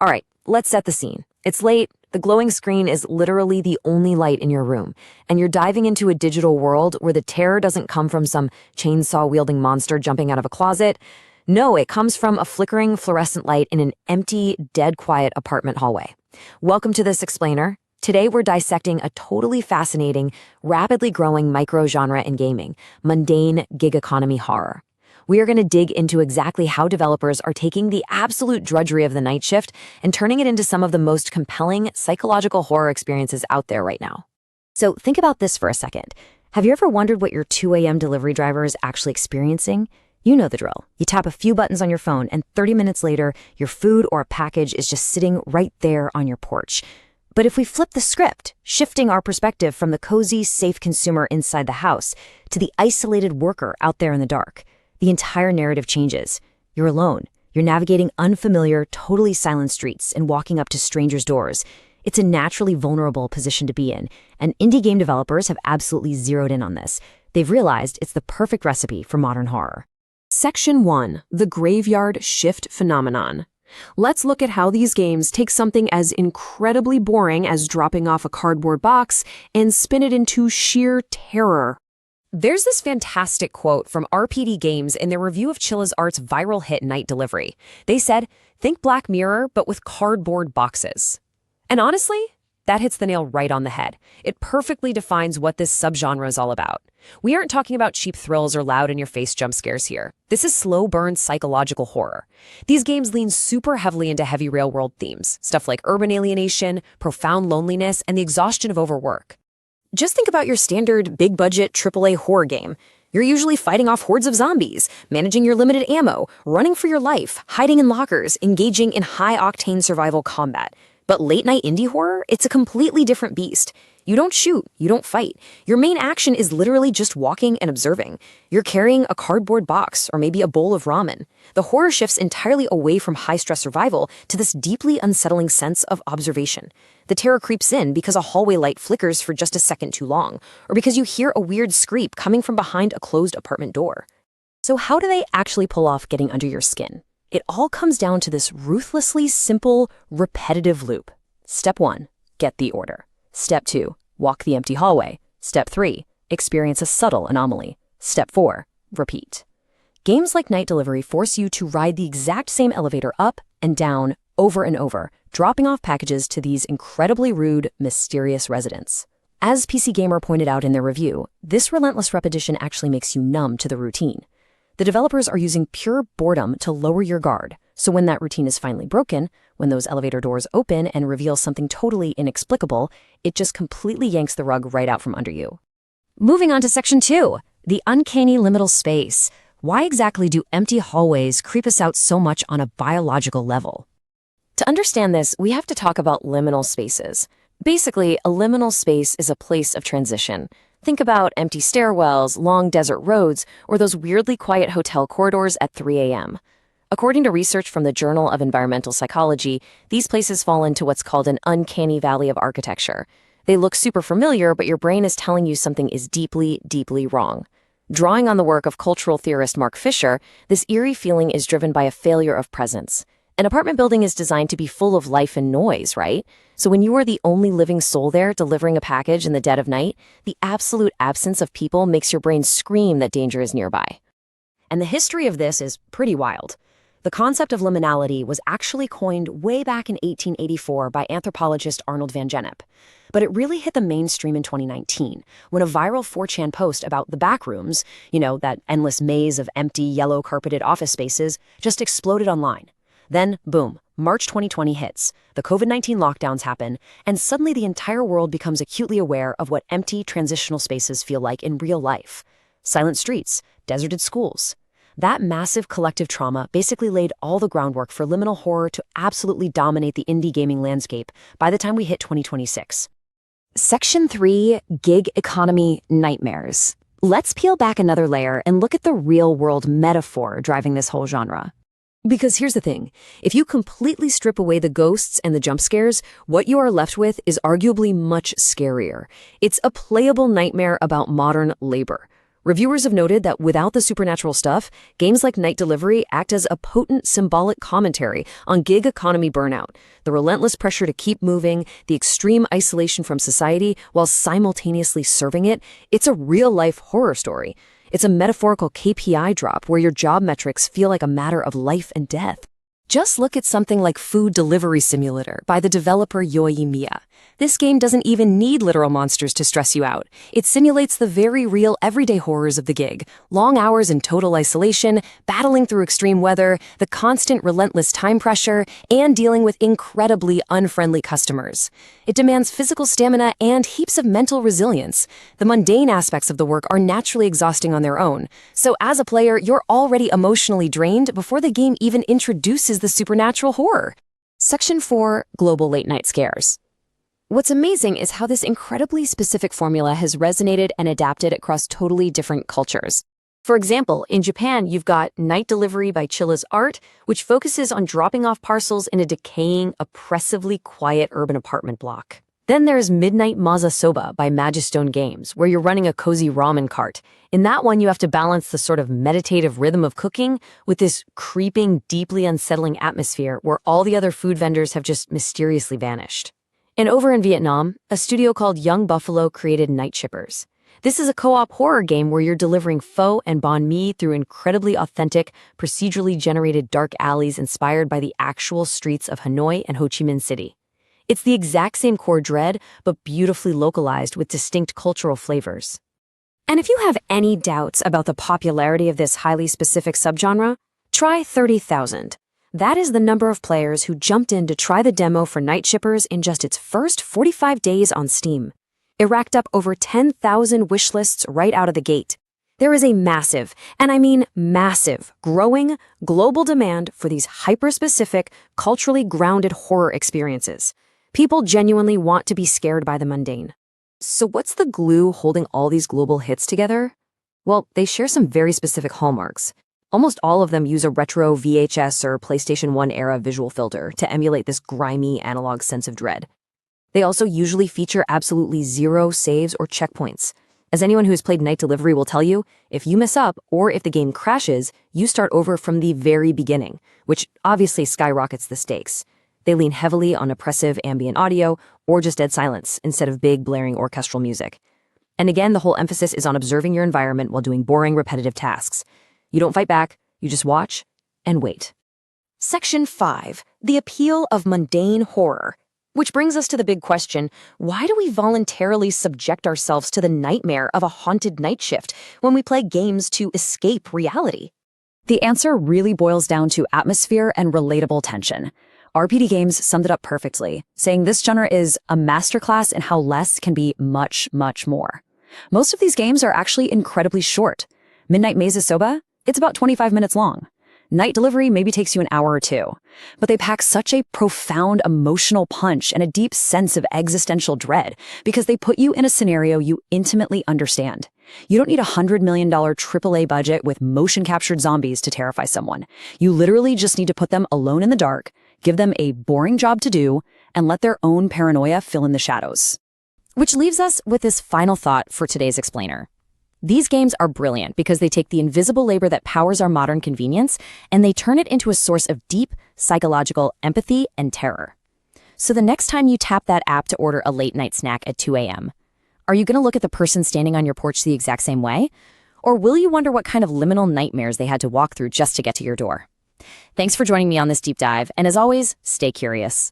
All right, let's set the scene. It's late, the glowing screen is literally the only light in your room, and you're diving into a digital world where the terror doesn't come from some chainsaw-wielding monster jumping out of a closet. No, it comes from a flickering fluorescent light in an empty, dead-quiet apartment hallway. Welcome to This Explainer. Today we're dissecting a totally fascinating, rapidly growing micro-genre in gaming, mundane gig economy horror. We are going to dig into exactly how developers are taking the absolute drudgery of the night shift and turning it into some of the most compelling psychological horror experiences out there right now. So think about this for a second. Have you ever wondered what your 2 a.m. delivery driver is actually experiencing? You know the drill. You tap a few buttons on your phone and 30 minutes later, your food or a package is just sitting right there on your porch. But if we flip the script, shifting our perspective from the cozy, safe consumer inside the house to the isolated worker out there in the dark, the entire narrative changes. You're alone. You're navigating unfamiliar, totally silent streets and walking up to strangers' doors. It's a naturally vulnerable position to be in, and indie game developers have absolutely zeroed in on this. They've realized it's the perfect recipe for modern horror. Section 1. The Graveyard Shift Phenomenon. Let's look at how these games take something as incredibly boring as dropping off a cardboard box and spin it into sheer terror. There's this fantastic quote from RPD Games in their review of Chilla's Art's viral hit Night Delivery. They said, "Think Black Mirror, but with cardboard boxes." And honestly, that hits the nail right on the head. It perfectly defines what this subgenre is all about. We aren't talking about cheap thrills or loud-in-your-face jump scares here. This is slow-burn psychological horror. These games lean super heavily into heavy real-world themes, stuff like urban alienation, profound loneliness, and the exhaustion of overwork. Just think about your standard big-budget AAA horror game. You're usually fighting off hordes of zombies, managing your limited ammo, running for your life, hiding in lockers, engaging in high-octane survival combat. But late-night indie horror, it's a completely different beast. You don't shoot, you don't fight. Your main action is literally just walking and observing. You're carrying a cardboard box or maybe a bowl of ramen. The horror shifts entirely away from high-stress survival to this deeply unsettling sense of observation. The terror creeps in because a hallway light flickers for just a second too long, or because you hear a weird scream coming from behind a closed apartment door. So how do they actually pull off getting under your skin? It all comes down to this ruthlessly simple, repetitive loop. Step 1, get the order. Step 2, walk the empty hallway. Step 3, experience a subtle anomaly. Step 4, repeat. Games like Night Delivery force you to ride the exact same elevator up and down over and over, dropping off packages to these incredibly rude, mysterious residents. As PC Gamer pointed out in their review, this relentless repetition actually makes you numb to the routine. The developers are using pure boredom to lower your guard, so when that routine is finally broken, when those elevator doors open and reveal something totally inexplicable, it just completely yanks the rug right out from under you. Moving on to Section 2, the uncanny liminal space. Why exactly do empty hallways creep us out so much on a biological level? To understand this, we have to talk about liminal spaces. Basically, a liminal space is a place of transition. Think about empty stairwells, long desert roads, or those weirdly quiet hotel corridors at 3 a.m. According to research from the Journal of Environmental Psychology, these places fall into what's called an uncanny valley of architecture. They look super familiar, but your brain is telling you something is deeply, deeply wrong. Drawing on the work of cultural theorist Mark Fisher, this eerie feeling is driven by a failure of presence. An apartment building is designed to be full of life and noise, right? So when you are the only living soul there delivering a package in the dead of night, the absolute absence of people makes your brain scream that danger is nearby. And the history of this is pretty wild. The concept of liminality was actually coined way back in 1884 by anthropologist Arnold van Gennep. But it really hit the mainstream in 2019, when a viral 4chan post about the back rooms, that endless maze of empty, yellow-carpeted office spaces, just exploded online. Then, boom, March 2020 hits, the COVID-19 lockdowns happen, and suddenly the entire world becomes acutely aware of what empty, transitional spaces feel like in real life. Silent streets, deserted schools. That massive collective trauma basically laid all the groundwork for liminal horror to absolutely dominate the indie gaming landscape by the time we hit 2026. Section 3, Gig Economy Nightmares. Let's peel back another layer and look at the real-world metaphor driving this whole genre. Because here's the thing, if you completely strip away the ghosts and the jump scares, what you are left with is arguably much scarier. It's a playable nightmare about modern labor. Reviewers have noted that without the supernatural stuff, games like Night Delivery act as a potent symbolic commentary on gig economy burnout, the relentless pressure to keep moving, the extreme isolation from society while simultaneously serving it. It's a real-life horror story. It's a metaphorical KPI drop where your job metrics feel like a matter of life and death. Just look at something like Food Delivery Simulator by the developer Yoimiya. This game doesn't even need literal monsters to stress you out. It simulates the very real everyday horrors of the gig. Long hours in total isolation, battling through extreme weather, the constant relentless time pressure, and dealing with incredibly unfriendly customers. It demands physical stamina and heaps of mental resilience. The mundane aspects of the work are naturally exhausting on their own. So as a player, you're already emotionally drained before the game even introduces the supernatural horror. Section 4, Global Late Night Scares. What's amazing is how this incredibly specific formula has resonated and adapted across totally different cultures. For example, in Japan, you've got Night Delivery by Chilla's Art, which focuses on dropping off parcels in a decaying, oppressively quiet urban apartment block. Then there's Midnight Mazesoba by MagicStone Games, where you're running a cozy ramen cart. In that one, you have to balance the sort of meditative rhythm of cooking with this creeping, deeply unsettling atmosphere where all the other food vendors have just mysteriously vanished. And over in Vietnam, a studio called Young Buffalo created Night Shippers. This is a co-op horror game where you're delivering pho and banh mi through incredibly authentic, procedurally generated dark alleys inspired by the actual streets of Hanoi and Ho Chi Minh City. It's the exact same core dread, but beautifully localized with distinct cultural flavors. And if you have any doubts about the popularity of this highly specific subgenre, try 30,000. That is the number of players who jumped in to try the demo for Night Shippers in just its first 45 days on Steam. It racked up over 10,000 wishlists right out of the gate. There is a massive, and I mean massive, growing global demand for these hyper-specific, culturally grounded horror experiences. People genuinely want to be scared by the mundane. So what's the glue holding all these global hits together? Well, they share some very specific hallmarks. Almost all of them use a retro VHS or PlayStation 1 era visual filter to emulate this grimy analog sense of dread. They also usually feature absolutely zero saves or checkpoints. As anyone who has played Night Delivery will tell you, if you mess up or if the game crashes, you start over from the very beginning, which obviously skyrockets the stakes. They lean heavily on oppressive ambient audio or just dead silence instead of big blaring orchestral music. And again, the whole emphasis is on observing your environment while doing boring, repetitive tasks. You don't fight back, you just watch and wait. Section 5, the appeal of mundane horror. Which brings us to the big question, why do we voluntarily subject ourselves to the nightmare of a haunted night shift when we play games to escape reality? The answer really boils down to atmosphere and relatable tension. RPD Games summed it up perfectly, saying this genre is a masterclass in how less can be much, much more. Most of these games are actually incredibly short. Midnight Mazesoba? It's about 25 minutes long. Night Delivery maybe takes you an hour or two, but they pack such a profound emotional punch and a deep sense of existential dread because they put you in a scenario you intimately understand. You don't need a $100 million AAA budget with motion-captured zombies to terrify someone. You literally just need to put them alone in the dark, give them a boring job to do, and let their own paranoia fill in the shadows. Which leaves us with this final thought for today's explainer. These games are brilliant because they take the invisible labor that powers our modern convenience and they turn it into a source of deep psychological empathy and terror. So the next time you tap that app to order a late night snack at 2 a.m., are you going to look at the person standing on your porch the exact same way? Or will you wonder what kind of liminal nightmares they had to walk through just to get to your door? Thanks for joining me on this deep dive, and as always, stay curious.